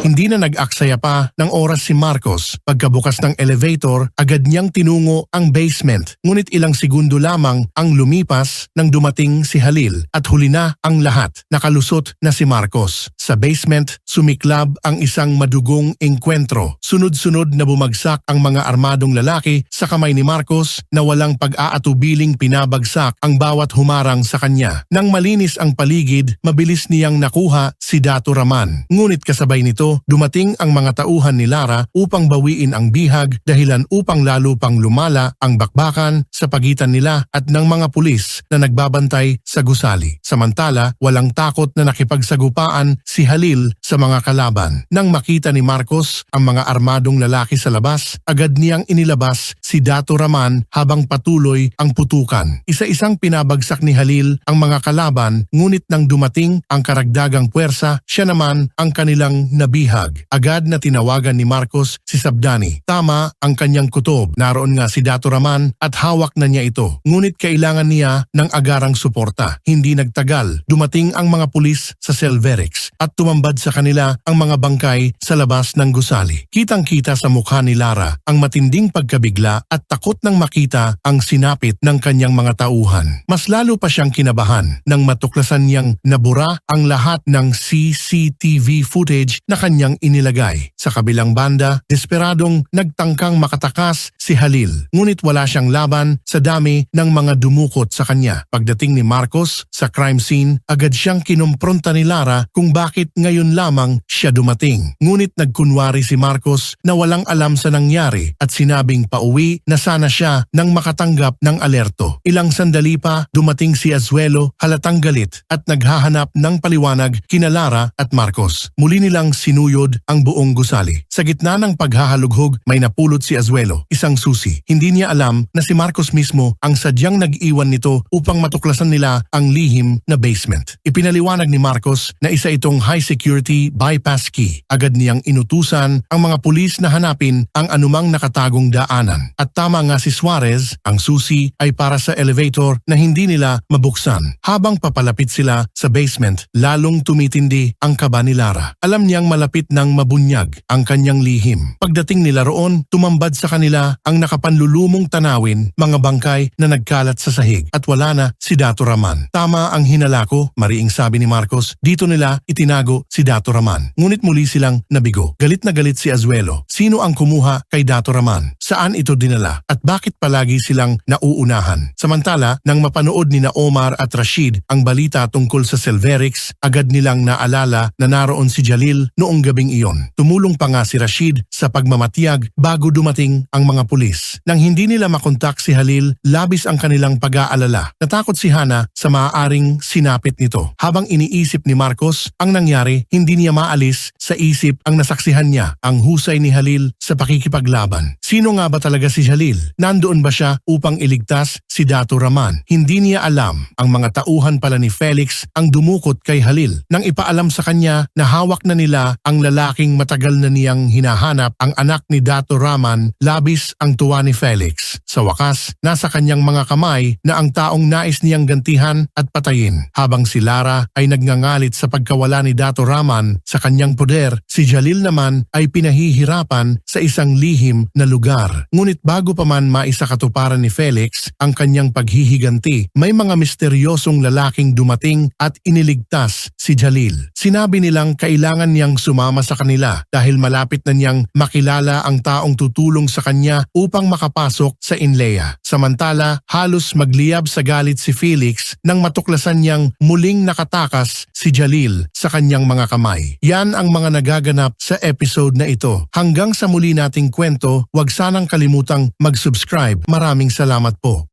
Hindi na nag-aksaya pa ng oras si Marcos. Pagkabukas ng elevator, agad niyang tinungo ang basement. Ngunit ilang segundo lamang ang lumipas nang dumating si Halil at huli na ang lahat. Nakalusot na si Marcos. Sa basement, sumiklab ang isang madugong engkwentro. Sunod-sunod na bumagsak ang mga armadong lalaki sa kamay ni Marcos na walang pag-aatubiling pinabagsak ang bawat humarang sa kanya. Nang malinis ang paligid, mabilis niyang nakuha si Dato Raman. Ngunit kasabay nito, dumating ang mga tauhan ni Lara upang bawiin ang bihag, dahilan upang lalo pang lumala ang bakbakan sa pagitan nila at ng mga pulis na nagbabantay sa gusali. Samantala, walang takot na nakipagsagupaan si Halil sa mga kalaban. Nang makita ni Marcos ang mga armadong lalaki sa labas, agad niyang inilabas si Dato Raman habang patuloy ang putukan. Isa-isang pinabagsak ni Halil ang mga kalaban, ngunit nang dumating ang karagdagang puwersa, siya naman ang kanilang nabihag. Agad na tinawagan ni Marcos si Sabdani. Tama ang kanyang kutob. Naroon nga si Dato Raman at hawak na niya ito. Ngunit kailangan niya ng agarang suporta. Hindi nagtagal, dumating ang mga pulis sa Selverix at tumambad sa kanila ang mga bangkay sa labas ng gusali. Kitang-kita sa mukha ni Lara ang matinding pagkabigla at takot nang makita ang sinapit ng kanyang mga tauhan. Mas lalo pa siyang kinabahan nang matuklasan niyang nabura ang lahat ng CCTV footage na kanyang inilagay. Sa kabilang banda, desperadong nagtangkang makatakas si Halil. Ngunit wala siyang laban sa dami ng mga dumukot sa kanya. Pagdating ni Marcos sa crime scene, agad siyang kinumpronta ni Lara kung bakit ngayon lamang siya dumating. Ngunit nagkunwari si Marcos na walang alam sa nangyari at sinabing pauwi na sana siya nang makatanggap ng alerto. Ilang sandali pa, dumating si Azuelo, halatang galit at naghahanap ng paliwanag kina Lara at Marcos. Muli nilang sinuyod ang buong gusali. Sa gitna ng paghahalughog, may napulot si Azuelo, isang susi. Hindi niya alam na si Marcos mismo ang sadyang nag-iwan nito upang matuklasan nila ang lihim na basement. Ipinaliwanag ni Marcos na isa itong high security bypass key. Agad niyang inutusan ang mga pulis na hanapin ang anumang nakatagong daanan. At tama nga si Suarez, ang susi ay para sa elevator na hindi nila mabuksan. Habang papalapit sila sa basement, lalong tumitindi ang kaba ni Lara. Alam niyang malapit nang mabunyag ang kanyang lihim. Pagdating nila roon, tumambad sa kanila ang nakapanlulumong tanawin, mga bangkay na nagkalat sa sahig at wala na si Dato Raman. Tama ang hinala ko, mariing sabi ni Marcos, dito nila itinago si Dato Raman. Ngunit muli silang nabigo. Galit na galit si Azuelo. Sino ang kumuha kay Dato Raman? Saan ito dinala? At bakit palagi silang nauunahan? Samantala, nang mapanood ni na Omar at Rashid ang balita tungkol sa Selverix, agad nilang naalala na naroon si Jalil noong gabing iyon. Tumulong pa nga si Rashid sa pagmamatiyag bago dumating ang mga pulis. Nang hindi nila makontak si Halil, labis ang kanilang pag-aalala. Natakot si Hana sa maaaring sinapit nito. Habang iniisip ni Marcos ang nangyari, hindi niya maalis sa isip ang nasaksihan niya, ang husay ni Halil sa pakikipaglaban. Sino nga ba talaga si Halil? Nandoon ba siya upang iligtas si Dato Raman? Hindi niya alam, ang mga tauhan pala ni Felix ang dumukot kay Halil. Nang ipaalam sa kanya na hawak na nila ang lalaking matagal na niyang hinahanap, ang anak ni Dato Raman, labis ang tuwa ni Felix. Sa wakas, nasa kanyang mga kamay na ang taong nais niyang gantihan at patayin. Habang si Lara ay nagngangalit sa pagkawala ni Dato Raman sa kanyang poder, si Jalil naman ay pinahihirapan sa isang lihim na lugar. Ngunit bago pa man maisakatuparan ni Felix ang kanyang paghihiganti, may mga misteryosong lalaking dumating at iniligtas si Jalil. Sinabi nilang kailangan niyang sumama sa kanila dahil malapit na niyang makilala ang taong tutulong sa kanya upang makapasok sa Inleia. Samantala, halos magliyab sa galit si Felix nang matuklasan niyang muling nakatakas si Jalil sa kanyang mga kamay. Yan ang mga nagaganap sa episode na ito. Hanggang sa muli nating kwento, huwag sanang kalimutang mag-subscribe. Maraming salamat po.